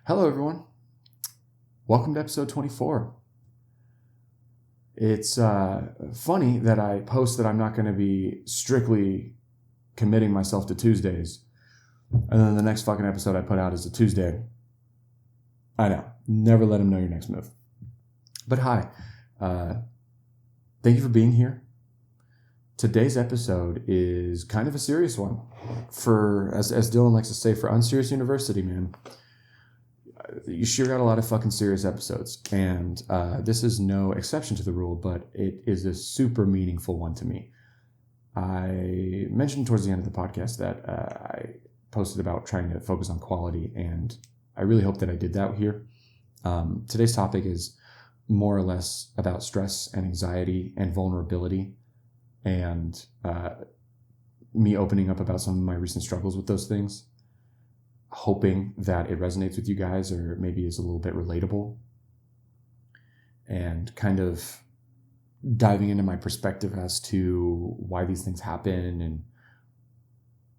Hello, everyone. Welcome to episode 24. It's funny that I post that I'm not going to be strictly committing myself to Tuesdays, and then the next fucking episode I put out is a Tuesday. I know. Never let them know your next move. But hi. Thank you for being here. Today's episode is kind of a serious one. For, as Dylan likes to say, for Unserious University, man. You sure got a lot of fucking serious episodes, and this is no exception to the rule, but it is a super meaningful one to me. I mentioned towards the end of the podcast that I posted about trying to focus on quality, and I really hope that I did that here. Today's topic is more or less about stress and anxiety and vulnerability, and me opening up about some of my recent struggles with those things, hoping that it resonates with you guys or maybe is a little bit relatable, and kind of diving into my perspective as to why these things happen and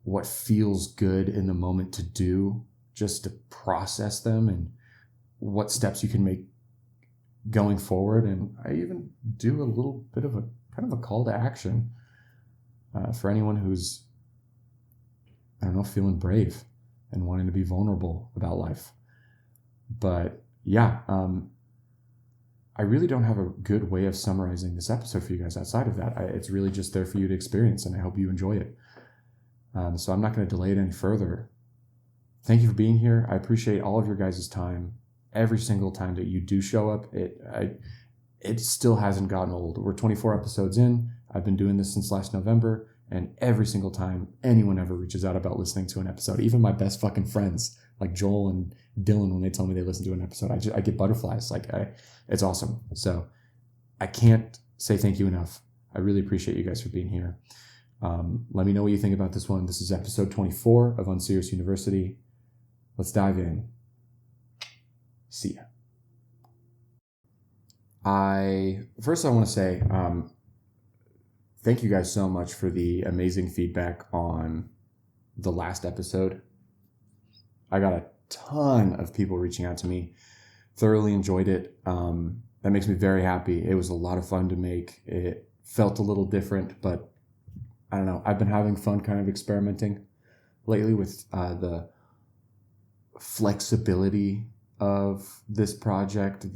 what feels good in the moment to do just to process them, and what steps you can make going forward. And I even do a little bit of a kind of a call to action for anyone who's, I don't know, feeling brave and wanting to be vulnerable about life. But yeah, I really don't have a good way of summarizing this episode for you guys outside of that. It's really just there for you to experience, and I hope you enjoy it. So I'm not going to delay it any further. Thank you for being here. I appreciate all of your guys' time. Every single time that you do show up, it still hasn't gotten old. We're 24 episodes in. I've been doing this since last November. And every single time anyone ever reaches out about listening to an episode, even my best fucking friends like Joel and Dylan, when they tell me they listen to an episode, I get butterflies. It's awesome. So I can't say thank you enough. I really appreciate you guys for being here. Let me know what you think about this one. This is episode 24 of Unserious University. Let's dive in. See ya. I want to say, thank you guys so much for the amazing feedback on the last episode. I got a ton of people reaching out to me. Thoroughly enjoyed it. That makes me very happy. It was a lot of fun to make. It felt a little different, but I don't know. I've been having fun kind of experimenting lately with the flexibility of this project.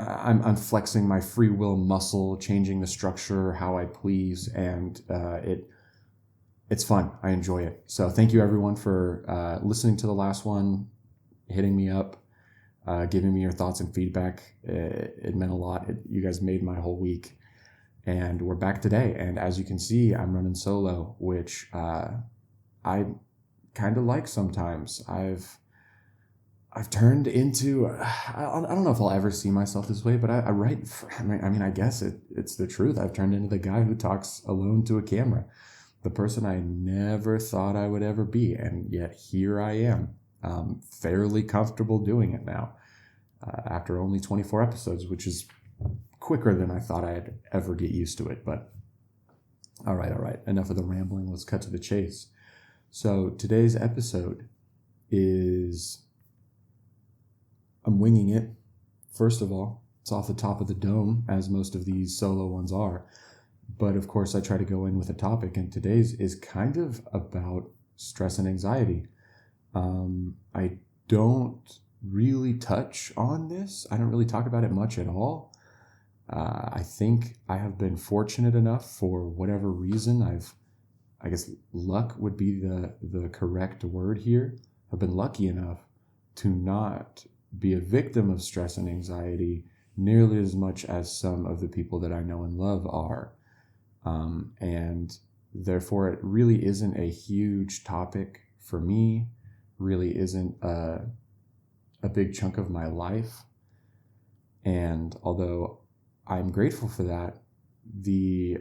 I'm flexing my free will muscle, changing the structure how I please, and it's fun. I enjoy it. So thank you everyone for listening to the last one, hitting me up, giving me your thoughts and feedback. It meant a lot. You guys made my whole week, and we're back today. And as you can see, I'm running solo, which I kind of like sometimes. I've turned into, I don't know if I'll ever see myself this way, but I write, I guess it's the truth. I've turned into the guy who talks alone to a camera, the person I never thought I would ever be. And yet here I am, fairly comfortable doing it now, after only 24 episodes, which is quicker than I thought I'd ever get used to it. But all right. Enough of the rambling. Let's cut to the chase. So today's episode is, I'm winging it. First of all, it's off the top of the dome, as most of these solo ones are. But of course, I try to go in with a topic, and today's is kind of about stress and anxiety. I don't really touch on this. I don't really talk about it much at all. I think I have been fortunate enough, for whatever reason, I guess luck would be the correct word here. I've been lucky enough to not be a victim of stress and anxiety nearly as much as some of the people that I know and love are. And therefore, it really isn't a huge topic for me, really isn't a big chunk of my life. And although I'm grateful for that, the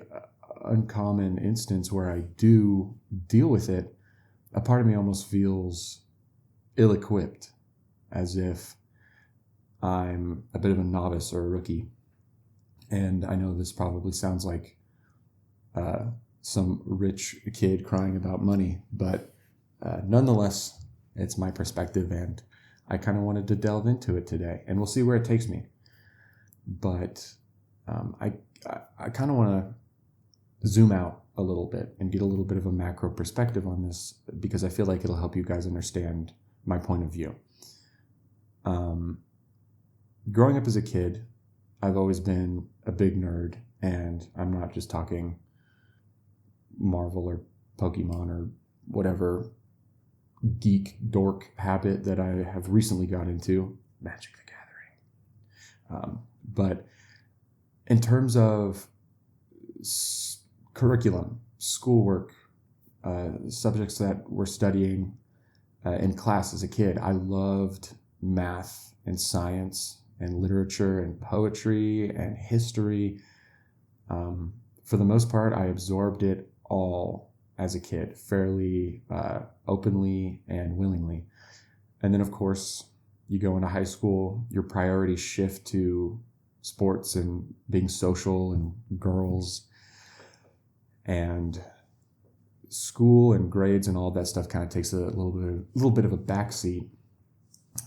uncommon instance where I do deal with it, a part of me almost feels ill-equipped, as if I'm a bit of a novice or a rookie. And I know this probably sounds like some rich kid crying about money, but nonetheless, it's my perspective, and I kind of wanted to delve into it today, and we'll see where it takes me. But I kind of want to zoom out a little bit and get a little bit of a macro perspective on this, because I feel like it'll help you guys understand my point of view. Growing up as a kid, I've always been a big nerd, and I'm not just talking Marvel or Pokemon or whatever geek dork habit that I have recently got into, Magic the Gathering. But in terms of curriculum, schoolwork, subjects that we're studying in class as a kid, I loved math and science and literature and poetry and history. For the most part, I absorbed it all as a kid, fairly openly and willingly. And then, of course, you go into high school, your priorities shift to sports and being social and girls, and school and grades and all that stuff kind of takes a little bit of a backseat.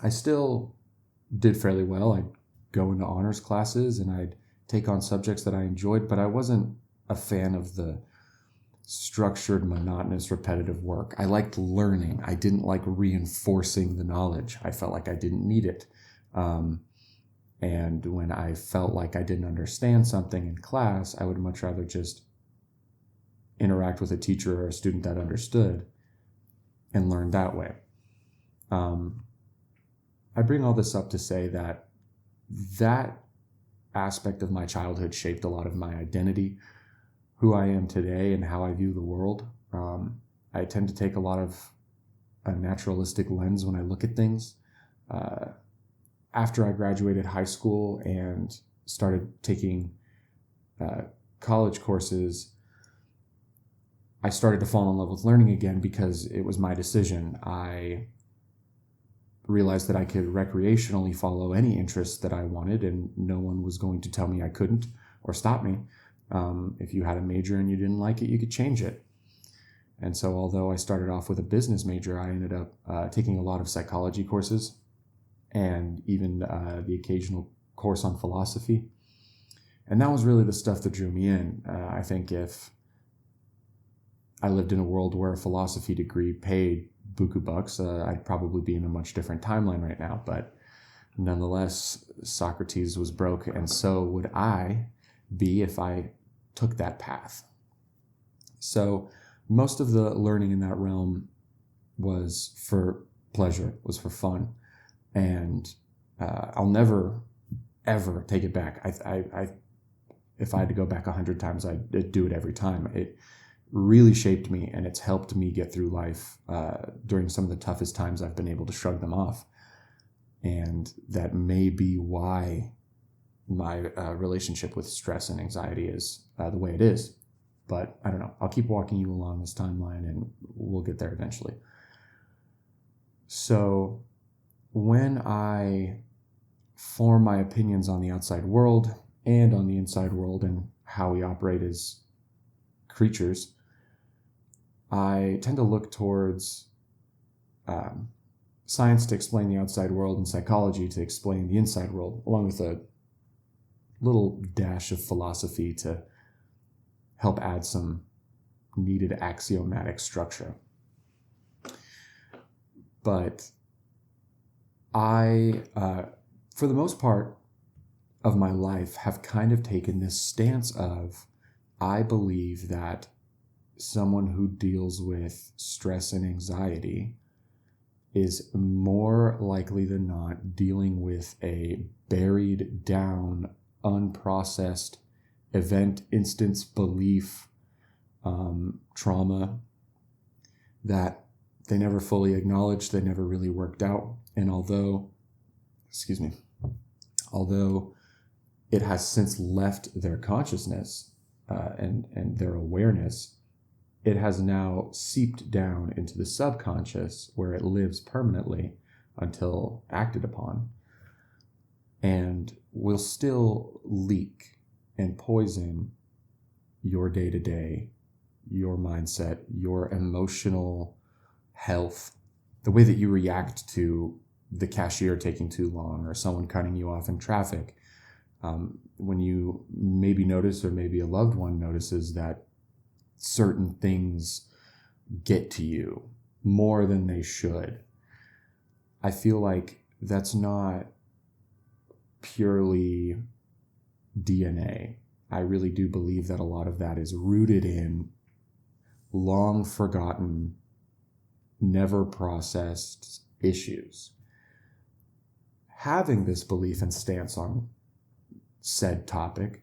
I still did fairly well. I'd go into honors classes and I'd take on subjects that I enjoyed, but I wasn't a fan of the structured, monotonous, repetitive work. I liked learning. I didn't like reinforcing the knowledge. I felt like I didn't need it. And when I felt like I didn't understand something in class, I would much rather just interact with a teacher or a student that understood and learn that way. I bring all this up to say that aspect of my childhood shaped a lot of my identity, who I am today, and how I view the world. I tend to take a lot of a naturalistic lens when I look at things. After I graduated high school and started taking college courses, I started to fall in love with learning again because it was my decision. I realized that I could recreationally follow any interest that I wanted, and no one was going to tell me I couldn't or stop me. If you had a major and you didn't like it, you could change it. And so although I started off with a business major, I ended up taking a lot of psychology courses and even the occasional course on philosophy. And that was really the stuff that drew me in. I think if I lived in a world where a philosophy degree paid buku bucks, I'd probably be in a much different timeline right now. But nonetheless, Socrates was broke, and so would I be if I took that path. So most of the learning in that realm was for pleasure, was for fun. And I'll never, ever take it back. If I had to go back 100 times, I'd do it every time. It really shaped me, and it's helped me get through life during some of the toughest times. I've been able to shrug them off. And that may be why my relationship with stress and anxiety is the way it is. But I don't know. I'll keep walking you along this timeline, and we'll get there eventually. So when I form my opinions on the outside world and on the inside world and how we operate as creatures, I tend to look towards science to explain the outside world and psychology to explain the inside world, along with a little dash of philosophy to help add some needed axiomatic structure. But I, for the most part of my life, have kind of taken this stance of, I believe that someone who deals with stress and anxiety is more likely than not dealing with a buried down, unprocessed event, instance, belief, trauma that they never fully acknowledged, they never really worked out. And although it has since left their consciousness and their awareness, it has now seeped down into the subconscious, where it lives permanently until acted upon, and will still leak and poison your day-to-day, your mindset, your emotional health, the way that you react to the cashier taking too long or someone cutting you off in traffic. When you maybe notice, or maybe a loved one notices, that certain things get to you more than they should. I feel like that's not purely DNA. I really do believe that a lot of that is rooted in long forgotten, never processed issues. Having this belief and stance on said topic,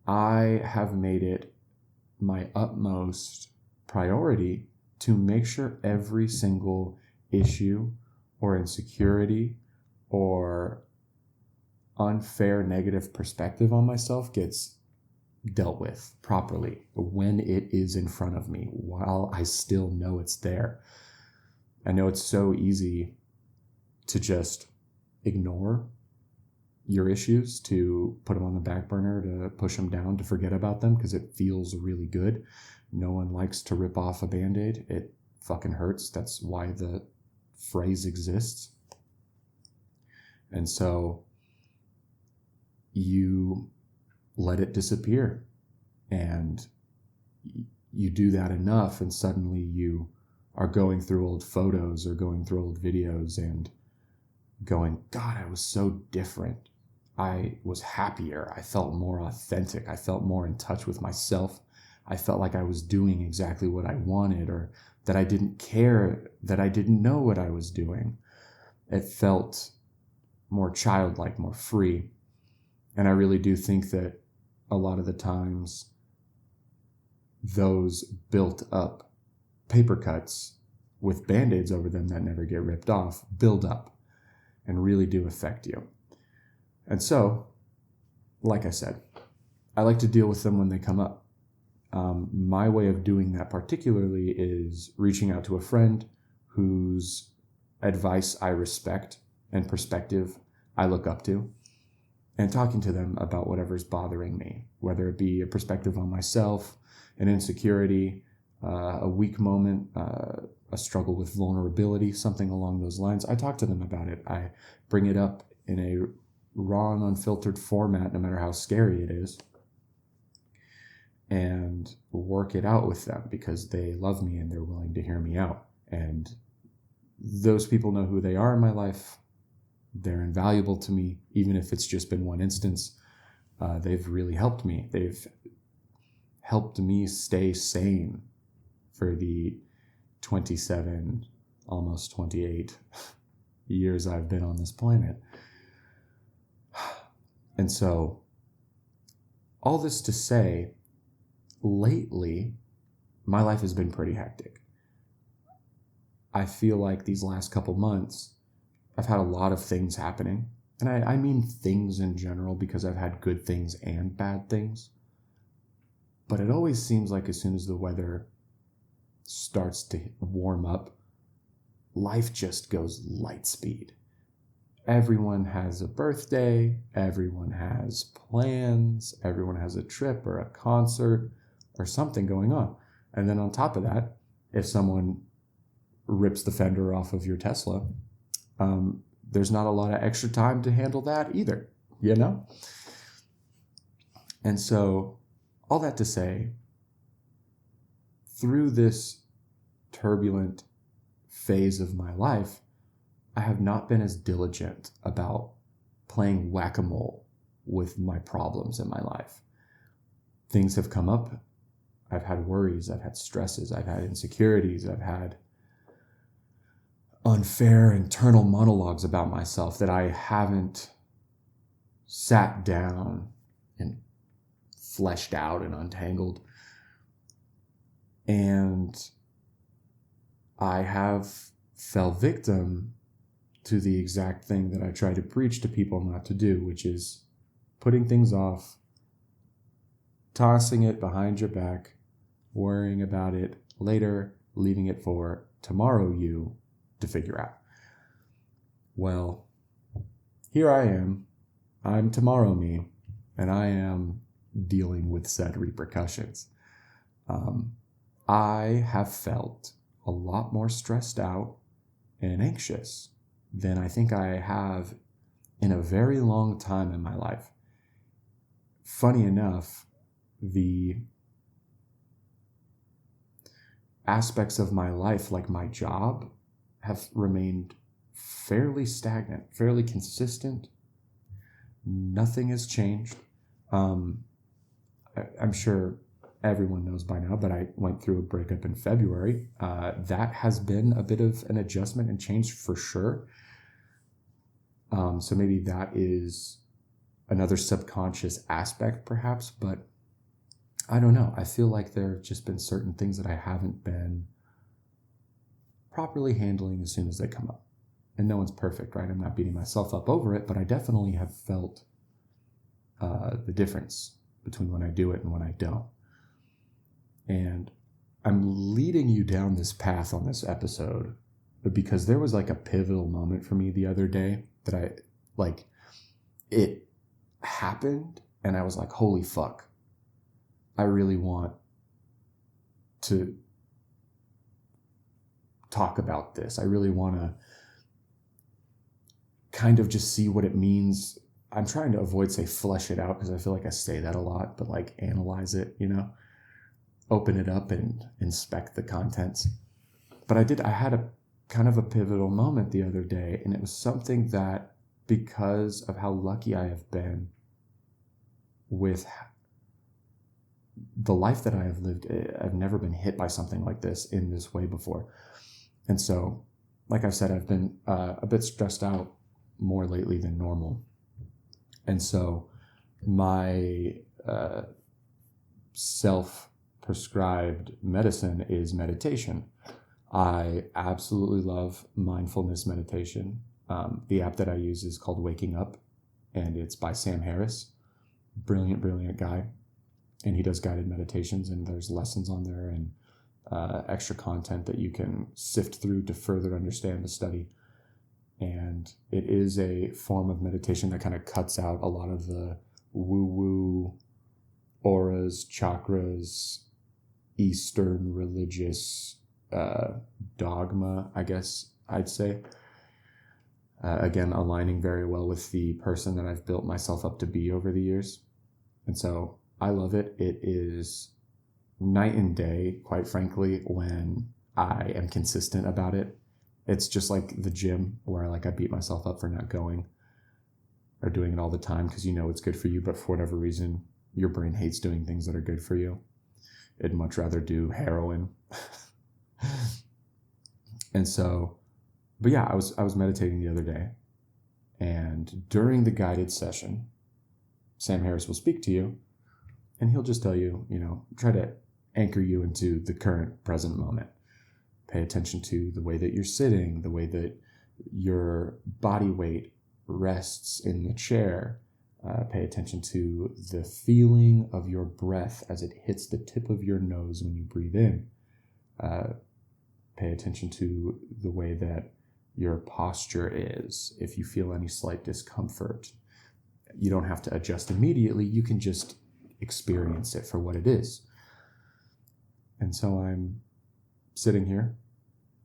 I have made it my utmost priority to make sure every single issue or insecurity or unfair negative perspective on myself gets dealt with properly when it is in front of me, while I still know it's there. I know it's so easy to just ignore your issues, to put them on the back burner, to push them down, to forget about them because it feels really good. No one likes to rip off a Band-Aid. It fucking hurts. That's why the phrase exists. And so you let it disappear, and you do that enough, and suddenly you are going through old photos or going through old videos and going, God, I was so different. I was happier. I felt more authentic. I felt more in touch with myself. I felt like I was doing exactly what I wanted, or that I didn't care, that I didn't know what I was doing. It felt more childlike, more free. And I really do think that a lot of the times those built up paper cuts with Band-Aids over them that never get ripped off build up and really do affect you. And so, like I said, I like to deal with them when they come up. My way of doing that particularly is reaching out to a friend whose advice I respect and perspective I look up to, and talking to them about whatever's bothering me, whether it be a perspective on myself, an insecurity, a weak moment, a struggle with vulnerability, something along those lines. I talk to them about it. I bring it up in a raw and unfiltered format, no matter how scary it is, and work it out with them because they love me and they're willing to hear me out. And those people know who they are in my life. They're invaluable to me, even if it's just been one instance. They've really helped me. They've helped me stay sane for the 27, almost 28 years I've been on this planet. And so, all this to say, lately, my life has been pretty hectic. I feel like these last couple months, I've had a lot of things happening. And I mean things in general, because I've had good things and bad things. But it always seems like as soon as the weather starts to warm up, life just goes light speed. Everyone has a birthday, everyone has plans, everyone has a trip or a concert or something going on. And then on top of that, if someone rips the fender off of your Tesla, there's not a lot of extra time to handle that either, you know? And so, all that to say, through this turbulent phase of my life, I have not been as diligent about playing whack-a-mole with my problems in my life. Things have come up. I've had worries, I've had stresses, I've had insecurities, I've had unfair internal monologues about myself that I haven't sat down and fleshed out and untangled. And I have fell victim to the exact thing that I try to preach to people not to do, which is putting things off, tossing it behind your back, worrying about it later, leaving it for tomorrow you to figure out. Well, here I am. I'm tomorrow me, and I am dealing with said repercussions. I have felt a lot more stressed out and anxious than I think I have in a very long time in my life. Funny enough, the aspects of my life, like my job, have remained fairly stagnant, fairly consistent. Nothing has changed. I'm sure everyone knows by now, but I went through a breakup in February. That has been a bit of an adjustment and change for sure. So maybe that is another subconscious aspect, perhaps, but I don't know. I feel like there have just been certain things that I haven't been properly handling as soon as they come up. And no one's perfect, right? I'm not beating myself up over it, but I definitely have felt the difference between when I do it and when I don't. And I'm leading you down this path on this episode because there was like a pivotal moment for me the other day that it happened and I was like, holy fuck, I really want to talk about this. I really want to kind of just see what it means. I'm trying to avoid say flesh it out because I feel like I say that a lot, but like analyze it, open it up and inspect the contents. But I had a kind of a pivotal moment the other day, and it was something that, because of how lucky I have been with the life that I have lived, I've never been hit by something like this in this way before. And so, like I said, I've been a bit stressed out more lately than normal. And so my self-prescribed medicine is meditation. I absolutely love mindfulness meditation. The app that I use is called Waking Up, and it's by Sam Harris. Brilliant, brilliant guy. And he does guided meditations, and there's lessons on there and extra content that you can sift through to further understand the study. And it is a form of meditation that kind of cuts out a lot of the woo-woo auras, chakras, Eastern religious dogma, I guess I'd say. Again, aligning very well with the person that I've built myself up to be over the years. And so I love it. It is night and day, quite frankly, when I am consistent about it. It's just like the gym where I beat myself up for not going or doing it all the time because it's good for you, but for whatever reason, your brain hates doing things that are good for you. It'd much rather do heroin. And so, but yeah, I was meditating the other day, and during the guided session, Sam Harris will speak to you, and he'll just tell you, try to anchor you into the current present moment. Pay attention to the way that you're sitting, the way that your body weight rests in the chair. Pay attention to the feeling of your breath as it hits the tip of your nose when you breathe in. Pay attention to the way that your posture is. If you feel any slight discomfort, you don't have to adjust immediately. You can just experience it for what it is. And so I'm sitting here,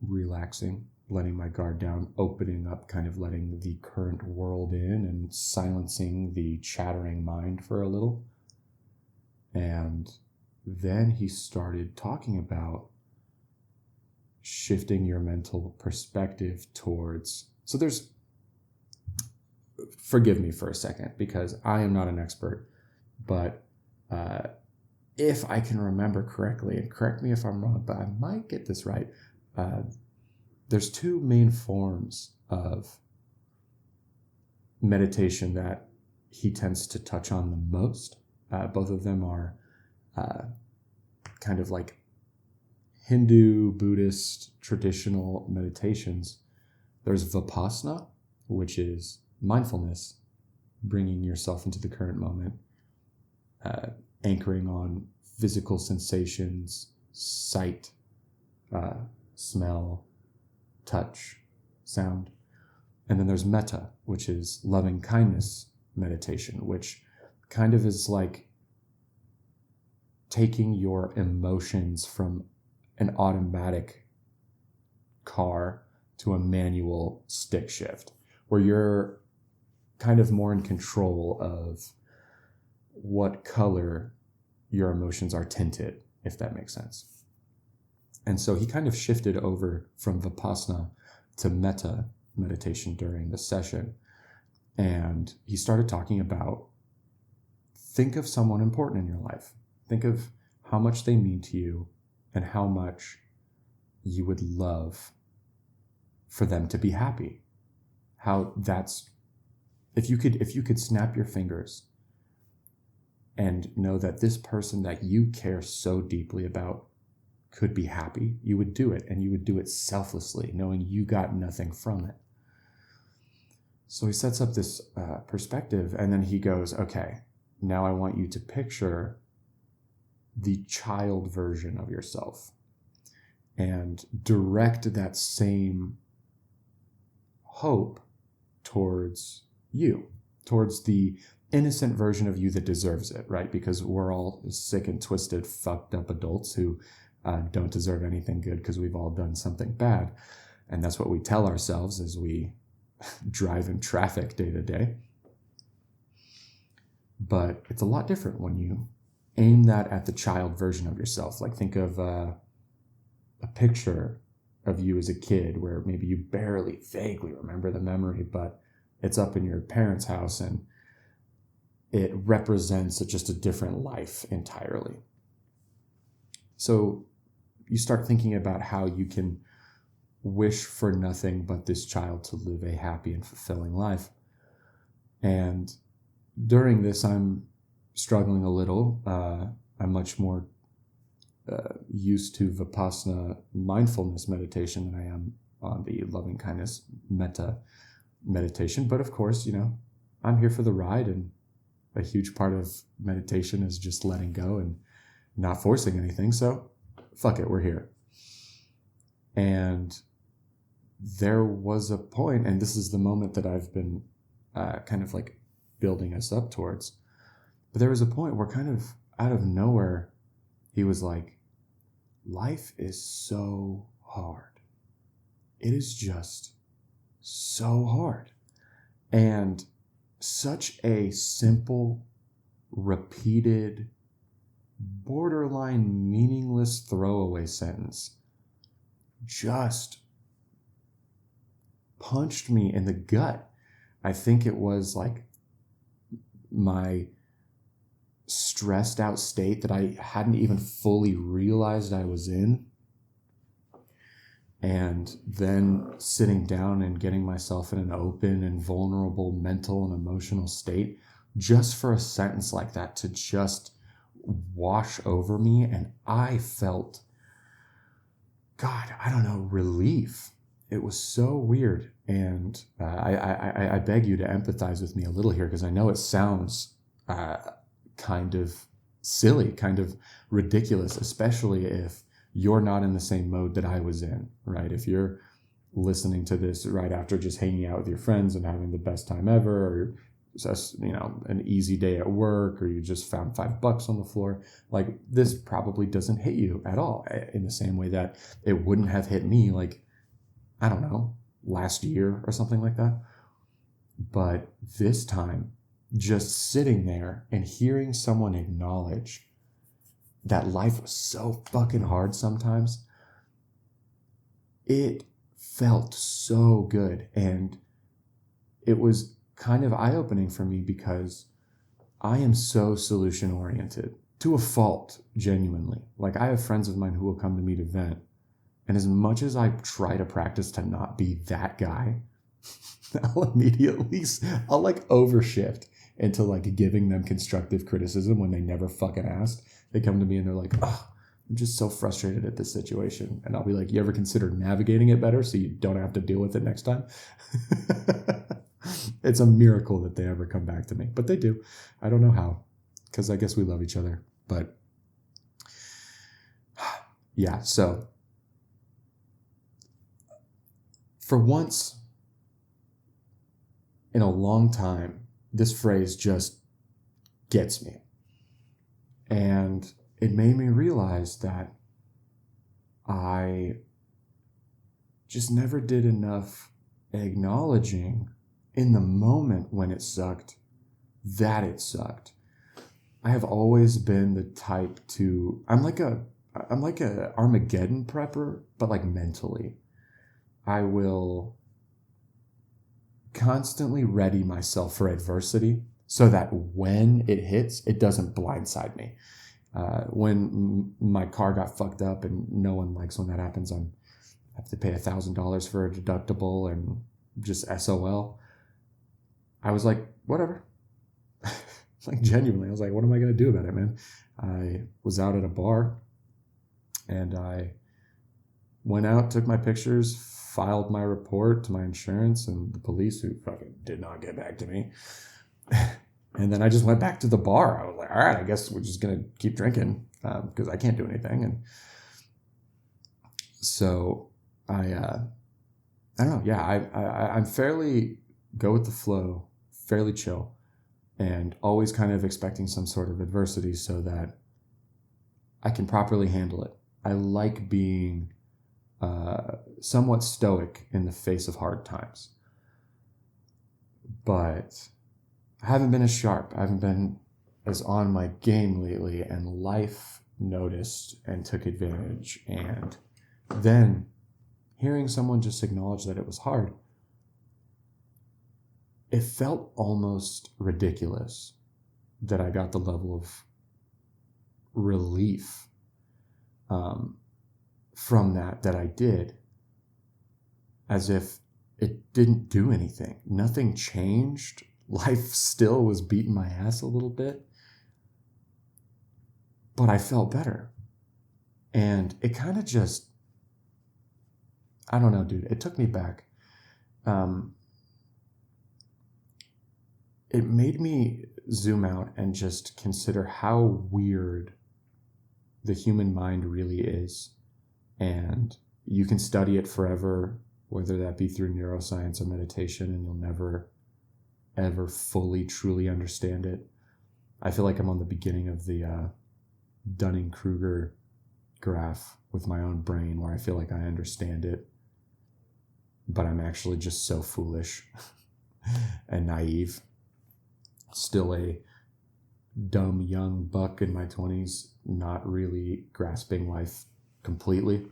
relaxing, letting my guard down, opening up, kind of letting the current world in and silencing the chattering mind for a little. And then he started talking about shifting your mental perspective towards, forgive me for a second because I am not an expert, but if I can remember correctly, and correct me if I'm wrong, but I might get this right, there's two main forms of meditation that he tends to touch on the most. Both of them are kind of like Hindu, Buddhist, traditional meditations. There's Vipassana, which is mindfulness, bringing yourself into the current moment, anchoring on physical sensations, sight, smell, touch, sound. And then there's metta, which is loving kindness meditation, which kind of is like taking your emotions from an automatic car to a manual stick shift, where you're kind of more in control of what color your emotions are tinted, if that makes sense. And so he kind of shifted over from Vipassana to metta meditation during the session. And he started talking about, think of someone important in your life. Think of how much they mean to you and how much you would love for them to be happy. How that's, if you could snap your fingers and know that this person that you care so deeply about could be happy, you would do it, and you would do it selflessly, knowing you got nothing from it. So he sets up this perspective, and then he goes, okay, now I want you to picture the child version of yourself and direct that same hope towards you, towards the innocent version of you that deserves it, right? Because we're all sick and twisted, fucked up adults who don't deserve anything good because we've all done something bad. And that's what we tell ourselves as we drive in traffic day to day. But it's a lot different when you aim that at the child version of yourself. Like, think of a picture of you as a kid where maybe you barely, vaguely remember the memory, but it's up in your parents' house and it represents just a different life entirely. So you start thinking about how you can wish for nothing but this child to live a happy and fulfilling life. And during this, I'm struggling a little. I'm much more used to Vipassana mindfulness meditation than I am on the loving kindness metta meditation. But of course, I'm here for the ride, and a huge part of meditation is just letting go and not forcing anything. So fuck it, we're here. And there was a point, and this is the moment that I've been kind of like building us up towards. But there was a point where kind of out of nowhere, he was like, life is so hard. It is just so hard. And such a simple, repeated, borderline meaningless throwaway sentence just punched me in the gut. I think it was like my stressed out state that I hadn't even fully realized I was in. And then sitting down and getting myself in an open and vulnerable mental and emotional state just for a sentence like that to just wash over me. And I felt, God, I don't know, relief. It was so weird. And I beg you to empathize with me a little here, because I know it sounds kind of silly, kind of ridiculous, especially if you're not in the same mode that I was in, right? If you're listening to this right after just hanging out with your friends and having the best time ever, or just, an easy day at work, or you just found $5 on the floor, like, this probably doesn't hit you at all in the same way that it wouldn't have hit me, like, I don't know, last year or something like that. But this time, just sitting there and hearing someone acknowledge that life was so fucking hard sometimes, it felt so good. And it was kind of eye-opening for me, because I am so solution-oriented to a fault, genuinely. Like, I have friends of mine who will come to me to vent, and as much as I try to practice to not be that guy, I'll like overshift into like giving them constructive criticism when they never fucking asked. They come to me and they're like, oh, I'm just so frustrated at this situation. And I'll be like, you ever consider navigating it better so you don't have to deal with it next time? It's a miracle that they ever come back to me, but they do. I don't know how, because I guess we love each other. But yeah, so for once in a long time, this phrase just gets me. And it made me realize that I just never did enough acknowledging in the moment when it sucked that it sucked. I have always been the type to, I'm like a Armageddon prepper, but like mentally. I will constantly ready myself for adversity so that when it hits, it doesn't blindside me. When my car got fucked up, and no one likes when that happens, I have to pay $1,000 for a deductible and just SOL. I was like, whatever. Like, genuinely, I was like, what am I going to do about it, man? I was out at a bar and I went out, took my pictures, filed my report to my insurance and the police, who fucking did not get back to me. And then I just went back to the bar. I was like, all right, I guess we're just going to keep drinking because I can't do anything. And so I don't know. Yeah, I'm fairly go with the flow, fairly chill, and always kind of expecting some sort of adversity so that I can properly handle it. I like being somewhat stoic in the face of hard times. But I haven't been as sharp. I haven't been as on my game lately, and life noticed and took advantage. And then hearing someone just acknowledge that it was hard, it felt almost ridiculous that I got the level of relief from that I did, as if it didn't do anything. Nothing changed. Life still was beating my ass a little bit, but I felt better. And it kind of just, I don't know, dude, it took me back. It made me zoom out and just consider how weird the human mind really is. And you can study it forever, whether that be through neuroscience or meditation, and you'll never, ever fully, truly understand it. I feel like I'm on the beginning of the Dunning-Kruger graph with my own brain, where I feel like I understand it, but I'm actually just so foolish and naive. Still a dumb young buck in my 20s, not really grasping life completely,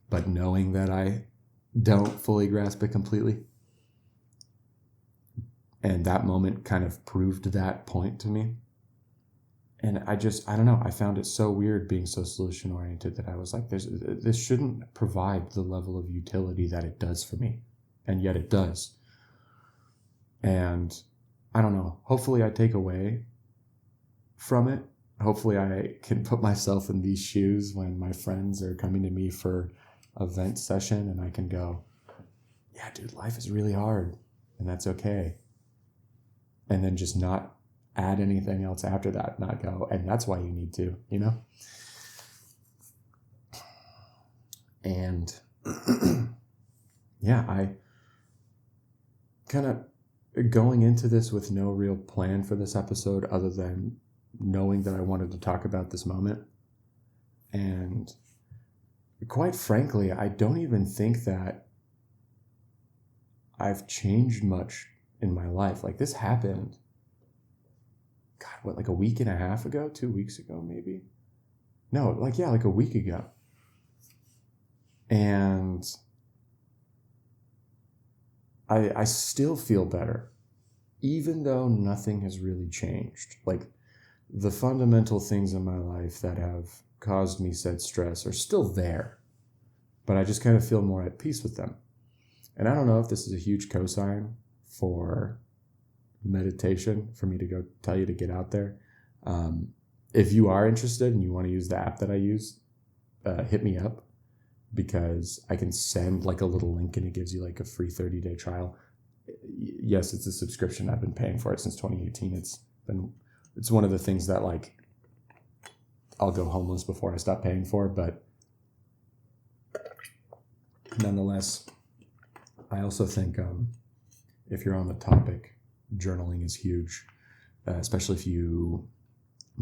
but knowing that I don't fully grasp it completely. And that moment kind of proved that point to me. And I don't know, I found it so weird being so solution oriented that I was like, this shouldn't provide the level of utility that it does for me. And yet it does. And I don't know, hopefully I take away from it. Hopefully I can put myself in these shoes when my friends are coming to me for a vent session, and I can go, yeah, dude, life is really hard, and that's okay. And then just not add anything else after that, not go, and that's why you need to, you know? And yeah, I kind of going into this with no real plan for this episode other than knowing that I wanted to talk about this moment. And quite frankly, I don't even think that I've changed much in my life. Like, this happened, God, what, like a week and a half ago, 2 weeks ago, maybe? No, like a week ago. And I still feel better, even though nothing has really changed. Like, the fundamental things in my life that have caused me said stress are still there, but I just kind of feel more at peace with them. And I don't know if this is a huge cosign for meditation, for me to go tell you to get out there. If you are interested and you want to use the app that I use, hit me up, because I can send like a little link and it gives you like a free 30-day trial. Yes, it's a subscription. I've been paying for it since 2018. It's one of the things that, like, I'll go homeless before I stop paying for, but nonetheless, I also think if you're on the topic, journaling is huge, especially if you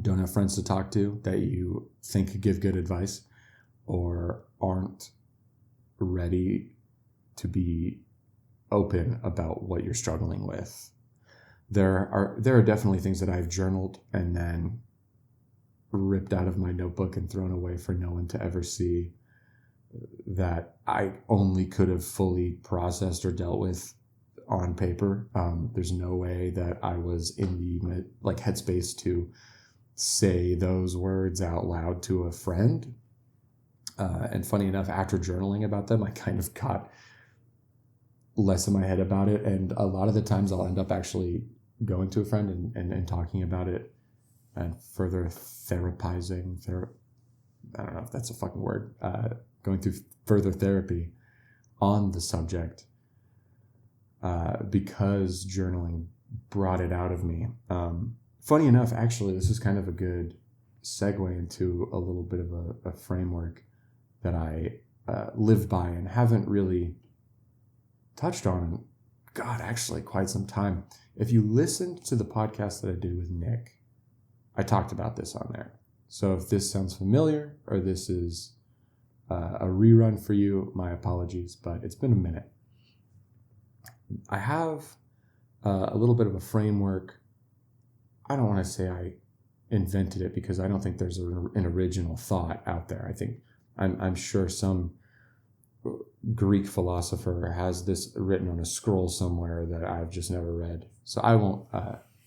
don't have friends to talk to that you think could give good advice, or aren't ready to be open about what you're struggling with. There are definitely things that I've journaled and then ripped out of my notebook and thrown away for no one to ever see, that I only could have fully processed or dealt with on paper. There's no way that I was in the headspace to say those words out loud to a friend. And funny enough, after journaling about them, I kind of got less in my head about it. And a lot of the times I'll end up actually going to a friend and talking about it and further therapizing. I don't know if that's a fucking word. Going through further therapy on the subject because journaling brought it out of me. Funny enough, actually, this is kind of a good segue into a little bit of a framework that I live by and haven't really touched on in, actually quite some time. If you listened to the podcast that I did with Nick, I talked about this on there. So if this sounds familiar or this is a rerun for you, my apologies, but it's been a minute. I have a little bit of a framework. I don't want to say I invented it because I don't think there's an original thought out there. I think I'm sure some Greek philosopher has this written on a scroll somewhere that I've just never read. So I won't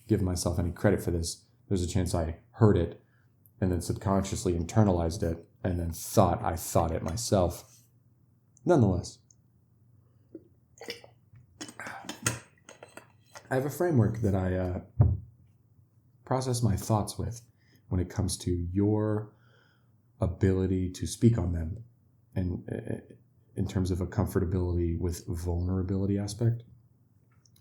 give myself any credit for this. There's a chance I heard it and then subconsciously internalized it and then thought I thought it myself. Nonetheless, I have a framework that I process my thoughts with when it comes to your ability to speak on them, and in terms of a comfortability with vulnerability aspect.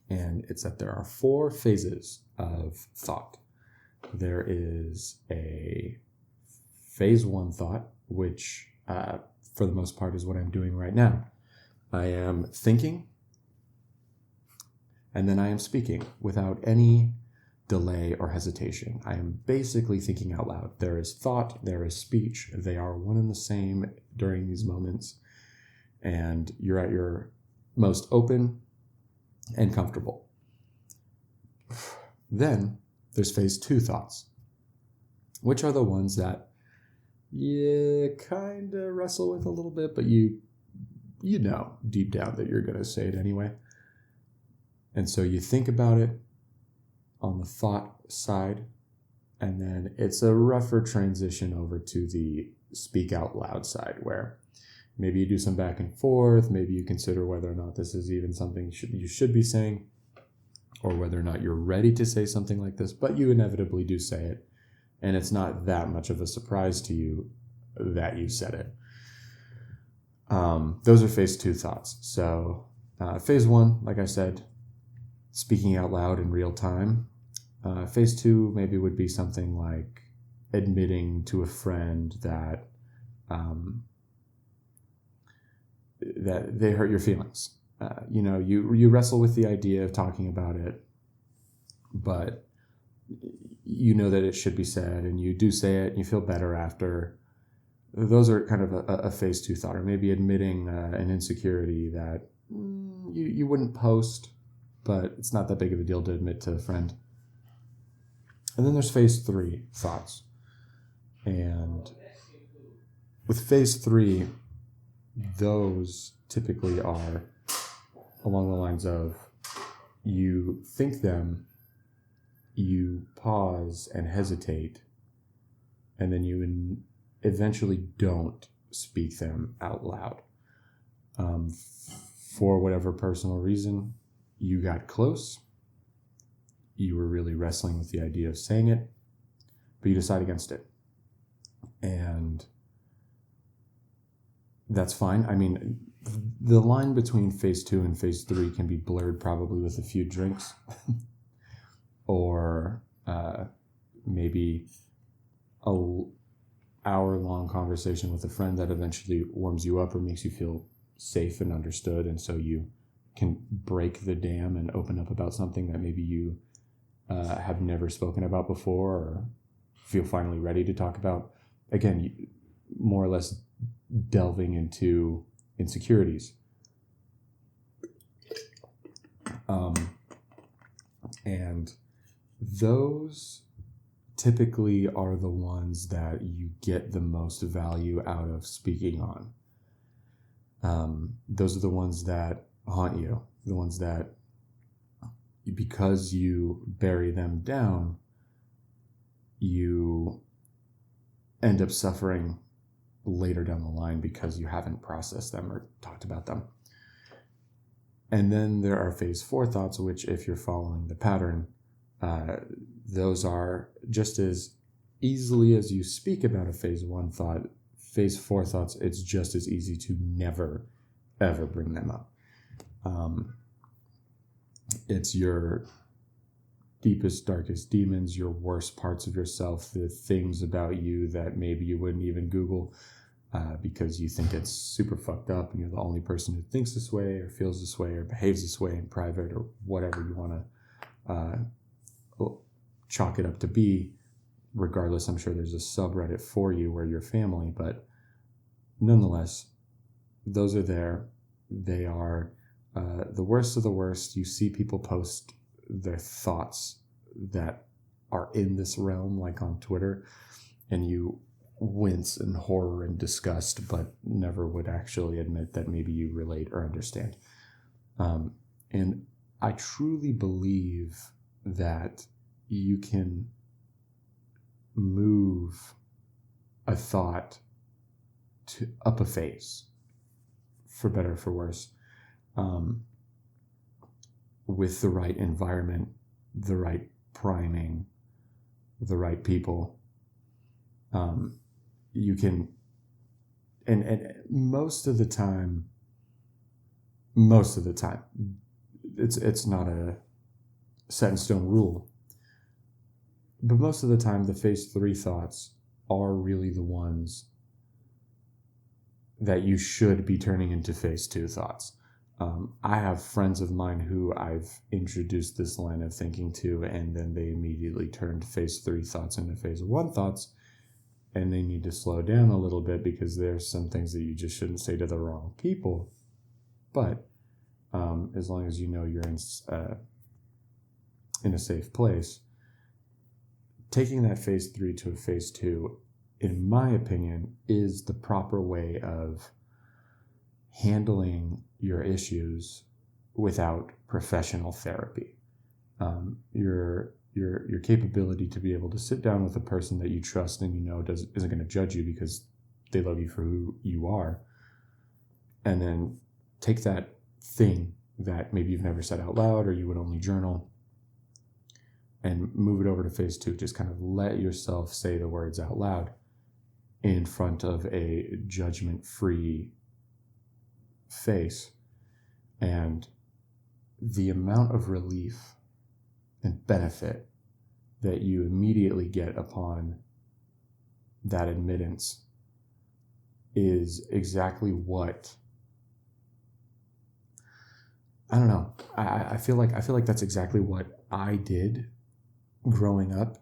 And it's that there are 4 phases of thought. There is a phase 1 thought, which for the most part is what I'm doing right now. I am thinking, and then I am speaking without any delay or hesitation. I am basically thinking out loud. There is thought, there is speech. They are one and the same during these moments. And you're at your most open and comfortable. Then there's phase 2 thoughts, which are the ones that you kind of wrestle with a little bit, but you know deep down that you're going to say it anyway. And so you think about it on the thought side, and then it's a rougher transition over to the speak out loud side, where maybe you do some back and forth, maybe you consider whether or not this is even something you should be saying, or whether or not you're ready to say something like this, but you inevitably do say it, and it's not that much of a surprise to you that you said it. Those are phase 2 thoughts. So phase 1, like I said, speaking out loud in real time. Phase 2 maybe would be something like admitting to a friend that that they hurt your feelings. You wrestle with the idea of talking about it, but you know that it should be said, and you do say it, and you feel better after. Those are kind of a phase 2 thought, or maybe admitting an insecurity that you wouldn't post, but it's not that big of a deal to admit to a friend. And then there's phase 3 thoughts. And with phase 3, those typically are along the lines of you think them, you pause and hesitate, and then you eventually don't speak them out loud. For whatever personal reason, you got close. You were really wrestling with the idea of saying it, but you decide against it. And that's fine. I mean, the line between phase 2 and phase 3 can be blurred probably with a few drinks or maybe a hour-long conversation with a friend that eventually warms you up or makes you feel safe and understood, and so you can break the dam and open up about something that maybe you have never spoken about before or feel finally ready to talk about. Again, more or less delving into insecurities. And those typically are the ones that you get the most value out of speaking on. Those are the ones that haunt you, the ones that, because you bury them down, you end up suffering later down the line because you haven't processed them or talked about them. And then there are phase 4 thoughts, which, if you're following the pattern, those are just as easily as you speak about a phase 1 thought, phase 4 thoughts, it's just as easy to never, ever bring them up. It's your deepest, darkest demons, your worst parts of yourself, the things about you that maybe you wouldn't even Google because you think it's super fucked up and you're the only person who thinks this way or feels this way or behaves this way in private or whatever you want to chalk it up to be. Regardless, I'm sure there's a subreddit for you where you're family, but nonetheless, those are there. They are the worst of the worst. You see people post their thoughts that are in this realm, like on Twitter, and you wince in horror and disgust, but never would actually admit that maybe you relate or understand. And I truly believe that you can move a thought to up a phase, for better or for worse, with the right environment, the right priming, the right people. You can, and most of the time, it's not a set in stone rule, but most of the time the phase 3 thoughts are really the ones that you should be turning into phase 2 thoughts. I have friends of mine who I've introduced this line of thinking to, and then they immediately turned phase 3 thoughts into phase 1 thoughts, and they need to slow down a little bit because there's some things that you just shouldn't say to the wrong people. But as long as you know you're in a safe place, taking that phase 3 to a phase 2, in my opinion, is the proper way of handling your issues without professional therapy. Your capability to be able to sit down with a person that you trust and you know isn't going to judge you because they love you for who you are, and then take that thing that maybe you've never said out loud or you would only journal and move it over to phase 2. Just kind of let yourself say the words out loud in front of a judgment-free face. And the amount of relief and benefit that you immediately get upon that admittance is exactly what, I don't know. I feel like that's exactly what I did growing up,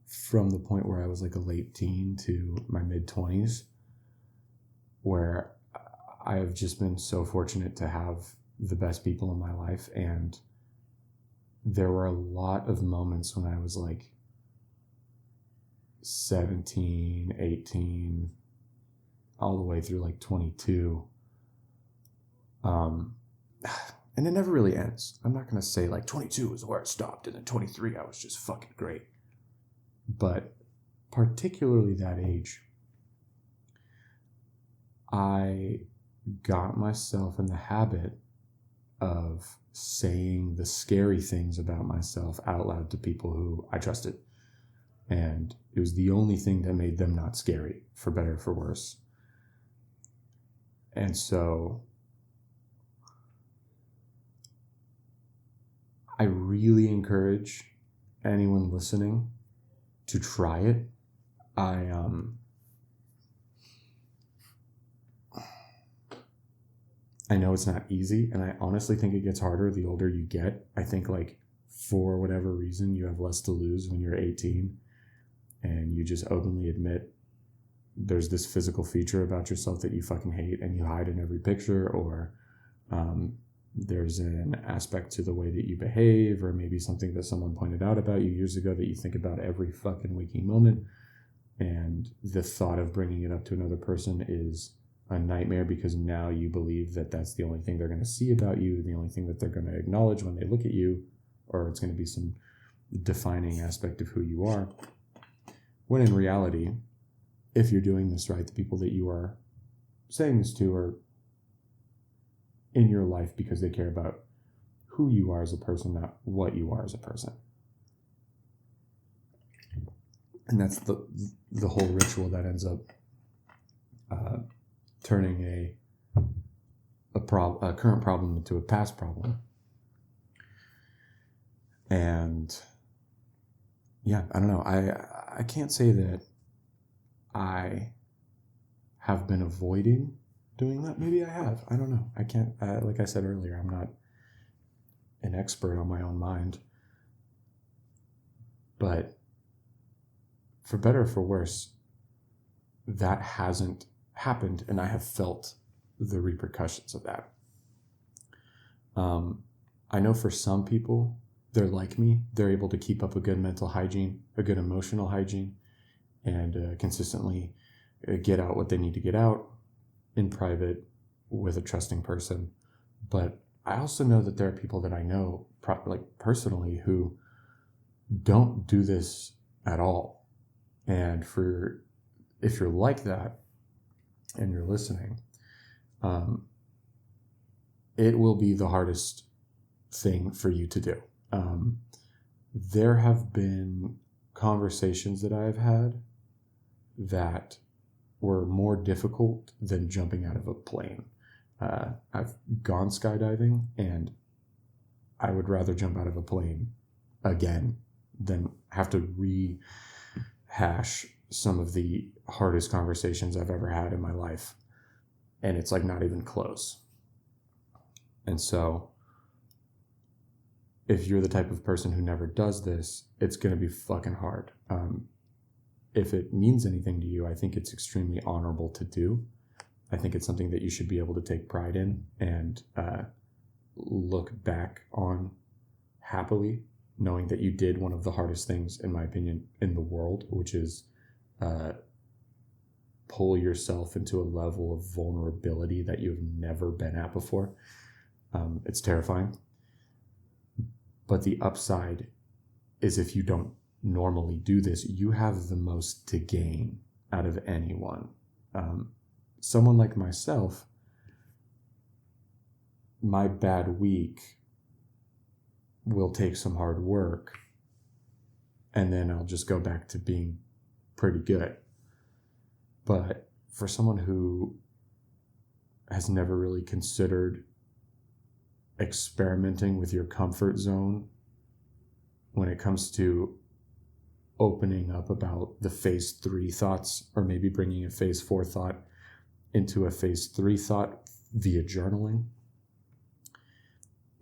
from the point where I was like a late teen to my mid-20s, where I have just been so fortunate to have the best people in my life. And there were a lot of moments when I was like 17, 18, all the way through like 22. And it never really ends. I'm not going to say like 22 is where it stopped and then 23 I was just fucking great. But particularly that age, I got myself in the habit of saying the scary things about myself out loud to people who I trusted. And it was the only thing that made them not scary, for better or for worse. And so I really encourage anyone listening to try it. I know it's not easy, and I honestly think it gets harder the older you get. I think, like, for whatever reason, you have less to lose when you're 18 and you just openly admit there's this physical feature about yourself that you fucking hate and you hide in every picture, or there's an aspect to the way that you behave, or maybe something that someone pointed out about you years ago that you think about every fucking waking moment. And the thought of bringing it up to another person is a nightmare, because now you believe that that's the only thing they're going to see about you, the only thing that they're going to acknowledge when they look at you, or it's going to be some defining aspect of who you are. When in reality, if you're doing this right, the people that you are saying this to are in your life because they care about who you are as a person, not what you are as a person. And that's the whole ritual that ends up turning a current problem into a past problem. And yeah, I don't know. I can't say that I have been avoiding doing that. Maybe I have. I don't know. I can't. Like I said earlier, I'm not an expert on my own mind. But for better or for worse, that hasn't happened, and I have felt the repercussions of that. I know for some people, they're like me. They're able to keep up a good mental hygiene, a good emotional hygiene, and consistently get out what they need to get out in private with a trusting person. But I also know that there are people that I know personally who don't do this at all. And if you're like that and you're listening, it will be the hardest thing for you to do. There have been conversations that I've had that were more difficult than jumping out of a plane. I've gone skydiving, and I would rather jump out of a plane again than have to rehash some of the hardest conversations I've ever had in my life. And it's like not even close. And so if you're the type of person who never does this, it's going to be fucking hard. If it means anything to you, I think it's extremely honorable to do. I think it's something that you should be able to take pride in and look back on happily, knowing that you did one of the hardest things, in my opinion, in the world, which is pull yourself into a level of vulnerability that you've never been at before. It's terrifying. But the upside is, if you don't normally do this, you have the most to gain out of anyone. Someone like myself, my bad week will take some hard work, and then I'll just go back to being pretty good. But for someone who has never really considered experimenting with your comfort zone when it comes to opening up about the phase 3 thoughts, or maybe bringing a phase 4 thought into a phase 3 thought via journaling.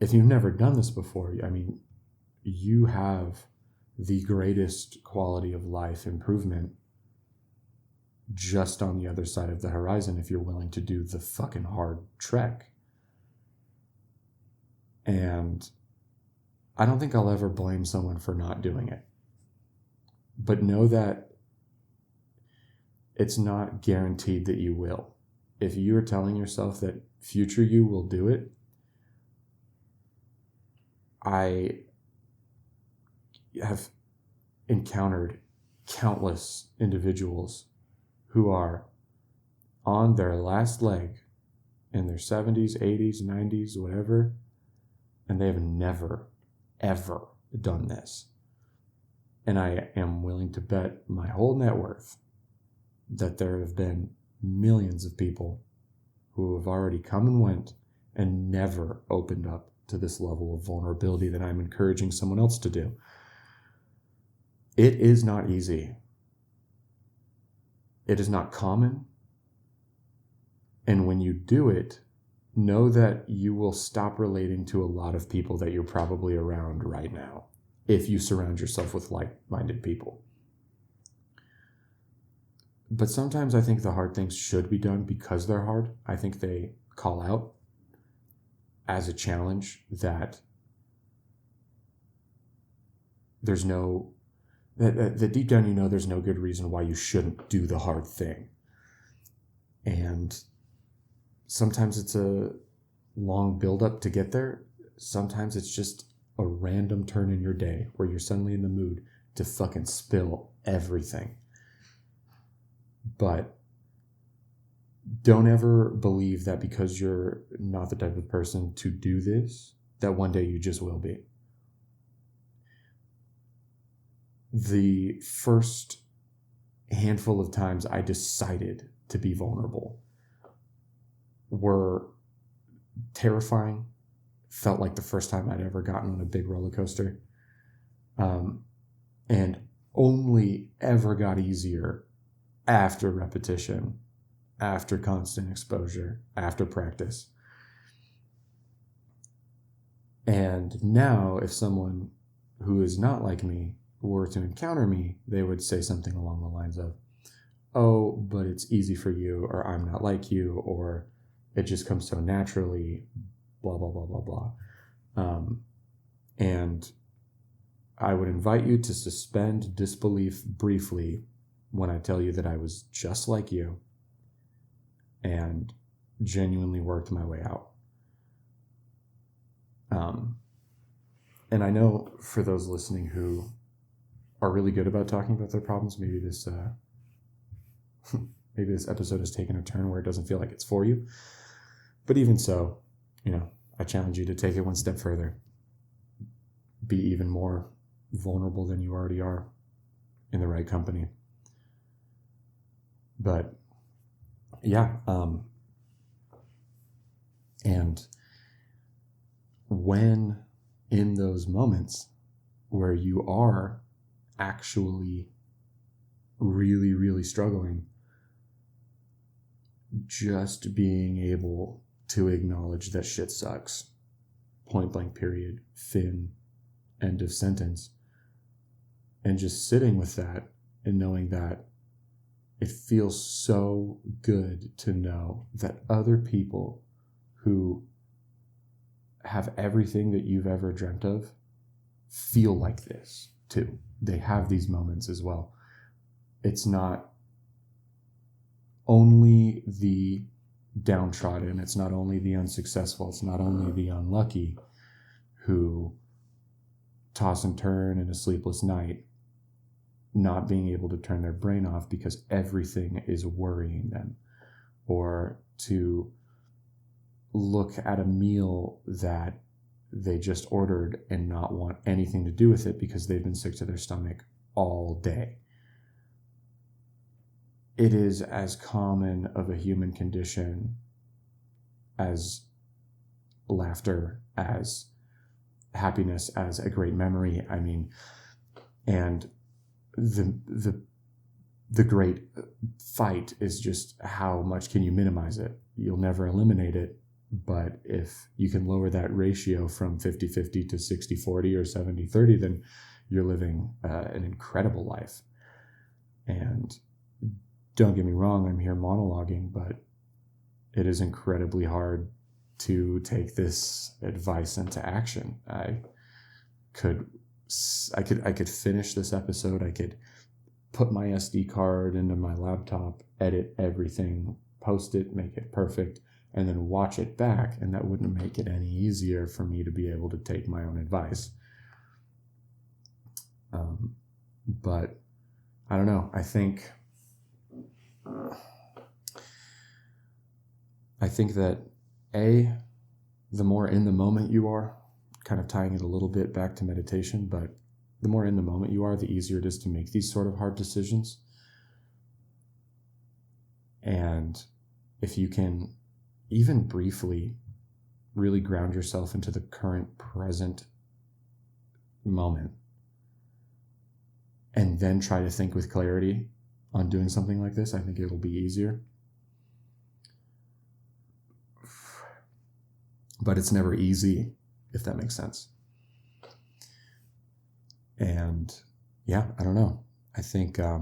If you've never done this before, I mean, you have the greatest quality of life improvement just on the other side of the horizon if you're willing to do the fucking hard trek. And I don't think I'll ever blame someone for not doing it. But know that it's not guaranteed that you will. If you're telling yourself that future you will do it, I have encountered countless individuals who are on their last leg in their 70s, 80s, 90s, whatever, and they have never, ever done this. And I am willing to bet my whole net worth that there have been millions of people who have already come and went and never opened up to this level of vulnerability that I'm encouraging someone else to do. It is not easy. It is not common. And when you do it, know that you will stop relating to a lot of people that you're probably around right now if you surround yourself with like-minded people. But sometimes I think the hard things should be done because they're hard. I think they call out. as a challenge that there's no, that deep down you know there's no good reason why you shouldn't do the hard thing. And sometimes it's a long buildup to get there. Sometimes it's just a random turn in your day where you're suddenly in the mood to fucking spill everything. But don't ever believe that because you're not the type of person to do this, that one day you just will be. The first handful of times I decided to be vulnerable were terrifying. Felt like the first time I'd ever gotten on a big roller coaster. And only ever got easier after repetition, after constant exposure, after practice. And now if someone who is not like me were to encounter me, they would say something along the lines of, oh, but it's easy for you, or I'm not like you, or it just comes so naturally, blah, blah, blah, blah, blah. And I would invite you to suspend disbelief briefly when I tell you that I was just like you and genuinely worked my way out. And I know for those listening who are really good about talking about their problems, maybe this episode has taken a turn where it doesn't feel like it's for you. But even so, I challenge you to take it one step further. Be even more vulnerable than you already are in the right company. But yeah, and when in those moments where you are actually really, really struggling, just being able to acknowledge that shit sucks, point blank period, fin, end of sentence, and just sitting with that and knowing that it feels so good to know that other people who have everything that you've ever dreamt of feel like this too. They have these moments as well. It's not only the downtrodden, it's not only the unsuccessful, it's not only the unlucky who toss and turn in a sleepless night, not being able to turn their brain off because everything is worrying them, or to look at a meal that they just ordered and not want anything to do with it because they've been sick to their stomach all day. It is as common of a human condition as laughter, as happiness, as a great memory. I mean, and the great fight is just how much can you minimize it? You'll never eliminate it, but if you can lower that ratio from 50-50 to 60-40 or 70-30, then you're living an incredible life. And don't get me wrong, I'm here monologuing, but it is incredibly hard to take this advice into action. I could finish this episode. I could put my SD card into my laptop, edit everything, post it, make it perfect, and then watch it back, and that wouldn't make it any easier for me to be able to take my own advice. But I don't know. I think that the more in the moment you are, kind of tying it a little bit back to meditation, but the more in the moment you are, the easier it is to make these sort of hard decisions. And if you can even briefly really ground yourself into the current present moment and then try to think with clarity on doing something like this, I think it'll be easier. But it's never easy, if that makes sense. And yeah, I don't know. I think I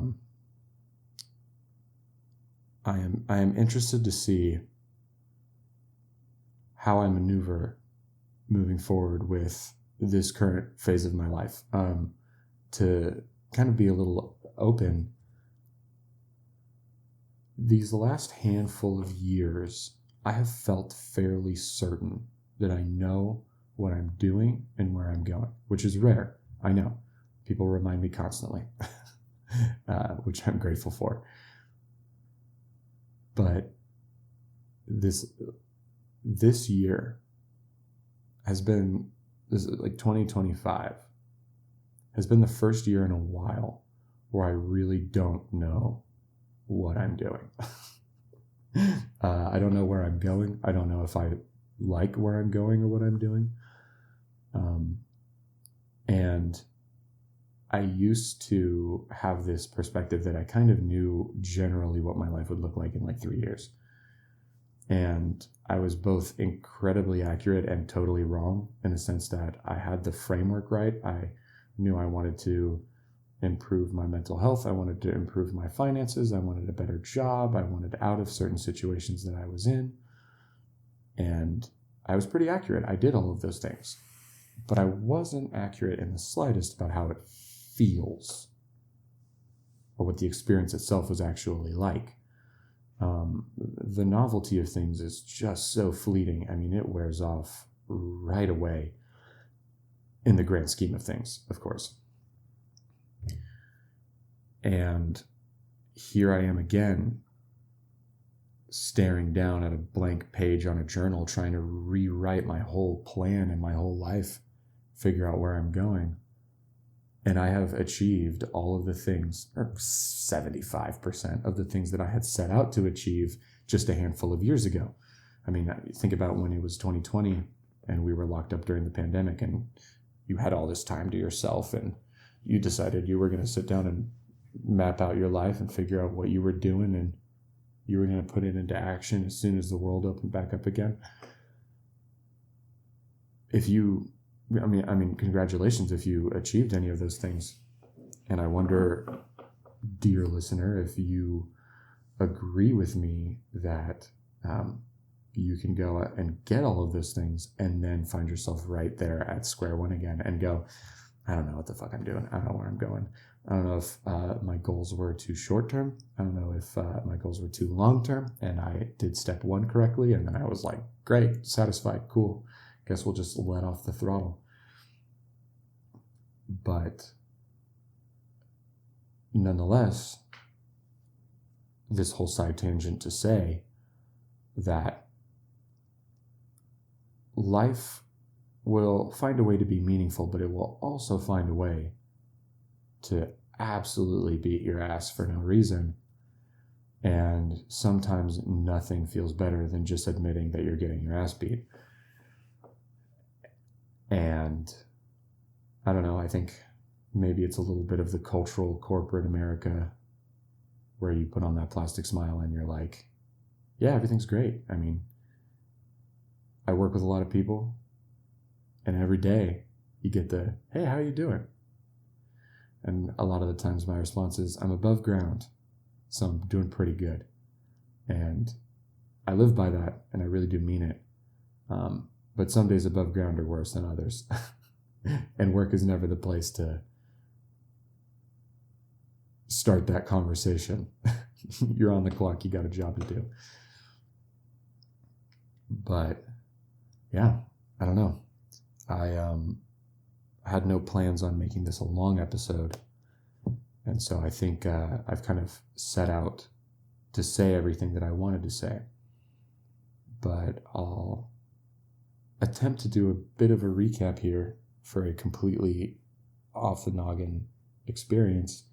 am interested to see how I maneuver moving forward with this current phase of my life. To kind of be a little open, these last handful of years, I have felt fairly certain that I know what I'm doing and where I'm going, which is rare. I know. People remind me constantly, which I'm grateful for. But this year has been, this is like 2025, has been the first year in a while where I really don't know what I'm doing. I don't know where I'm going. I don't know if I like where I'm going or what I'm doing. And I used to have this perspective that I kind of knew generally what my life would look like in like 3 years. And I was both incredibly accurate and totally wrong in the sense that I had the framework right. I knew I wanted to improve my mental health. I wanted to improve my finances. I wanted a better job. I wanted out of certain situations that I was in. And I was pretty accurate. I did all of those things. But I wasn't accurate in the slightest about how it feels or what the experience itself was actually like. The novelty of things is just so fleeting. I mean, it wears off right away in the grand scheme of things, of course. And here I am again, staring down at a blank page on a journal, trying to rewrite my whole plan and my whole life, figure out where I'm going. And I have achieved all of the things, or 75% of the things that I had set out to achieve just a handful of years ago. I mean, think about when it was 2020 and we were locked up during the pandemic and you had all this time to yourself and you decided you were going to sit down and map out your life and figure out what you were doing and you were going to put it into action as soon as the world opened back up again. I mean, congratulations if you achieved any of those things. And I wonder, dear listener, if you agree with me that you can go and get all of those things and then find yourself right there at square one again and go, I don't know what the fuck I'm doing. I don't know where I'm going. I don't know if my goals were too short term. I don't know if my goals were too long term. And I did step one correctly. And then I was like, great, satisfied, cool. Guess we'll just let off the throttle. But nonetheless, this whole side tangent to say that life will find a way to be meaningful, but it will also find a way to absolutely beat your ass for no reason. And sometimes nothing feels better than just admitting that you're getting your ass beat. And I don't know, I think maybe it's a little bit of the cultural corporate America where you put on that plastic smile and you're like, yeah, everything's great. I mean, I work with a lot of people and every day you get the, hey, how are you doing? And a lot of the times my response is, I'm above ground, so I'm doing pretty good. And I live by that and I really do mean it. But some days above ground are worse than others. And work is never the place to start that conversation. You're on the clock, you got a job to do. But yeah, I don't know. I had no plans on making this a long episode. And so I think I've kind of set out to say everything that I wanted to say. But I'll attempt to do a bit of a recap here for a completely off the noggin experience.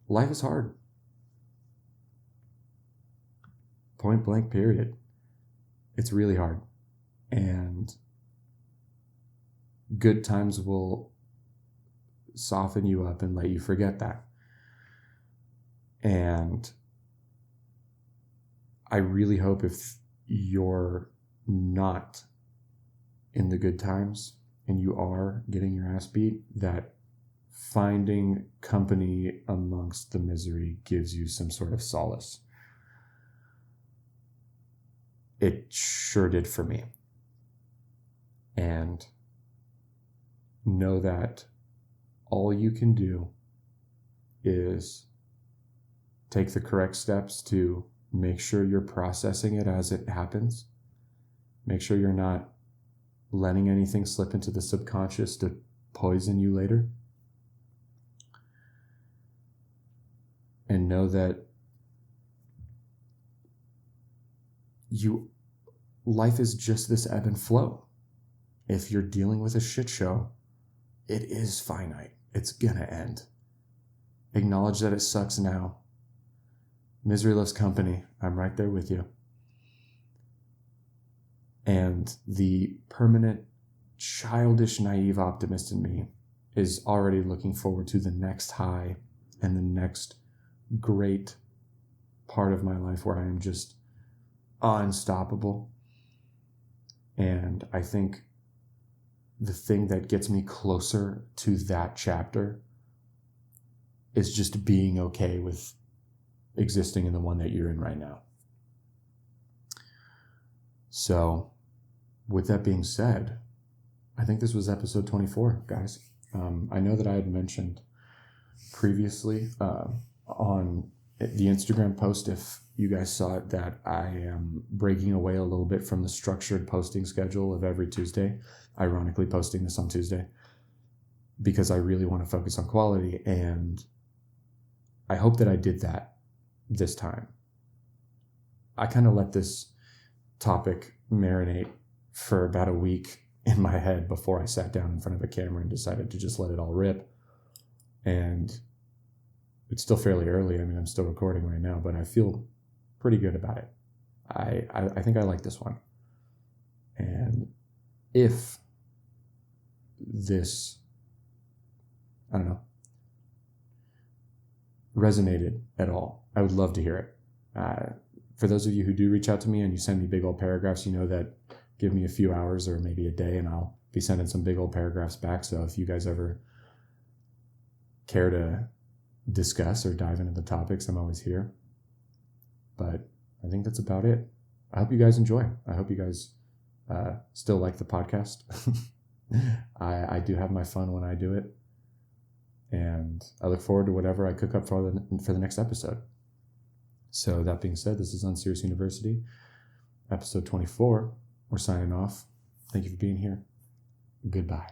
Life is hard. Point blank, period. It's really hard. And good times will soften you up and let you forget that. And I really hope if you're not in the good times and you are getting your ass beat, that finding company amongst the misery gives you some sort of solace. it sure did for me. And know that all you can do is take the correct steps to make sure you're processing it as it happens. Make sure you're not letting anything slip into the subconscious to poison you later. And know that life is just this ebb and flow. If you're dealing with a shit show, it is finite. It's gonna end. Acknowledge that it sucks now. Misery loves company. I'm right there with you. And the permanent, childish, naive optimist in me is already looking forward to the next high and the next great part of my life where I am just unstoppable. And I think the thing that gets me closer to that chapter is just being okay with existing in the one that you're in right now. So with that being said, I think this was episode 24, guys. I know that I had mentioned previously on the Instagram post, if you guys saw it, that I am breaking away a little bit from the structured posting schedule of every Tuesday, ironically posting this on Tuesday, because I really want to focus on quality. And I hope that I did that this time. I kind of let this topic marinate for about a week in my head before I sat down in front of a camera and decided to just let it all rip. And it's still fairly early. I mean, I'm still recording right now, but I feel pretty good about it. I think I like this one. And if this, I don't know, resonated at all, I would love to hear it. For those of you who do reach out to me and you send me big old paragraphs, you know that give me a few hours or maybe a day and I'll be sending some big old paragraphs back. So if you guys ever care to discuss or dive into the topics, I'm always here. But I think that's about it. I hope you guys enjoy. I hope you guys still like the podcast. I do have my fun when I do it. And I look forward to whatever I cook up for the next episode. So that being said, this is Unserious University, episode 24. We're signing off. Thank you for being here. Goodbye.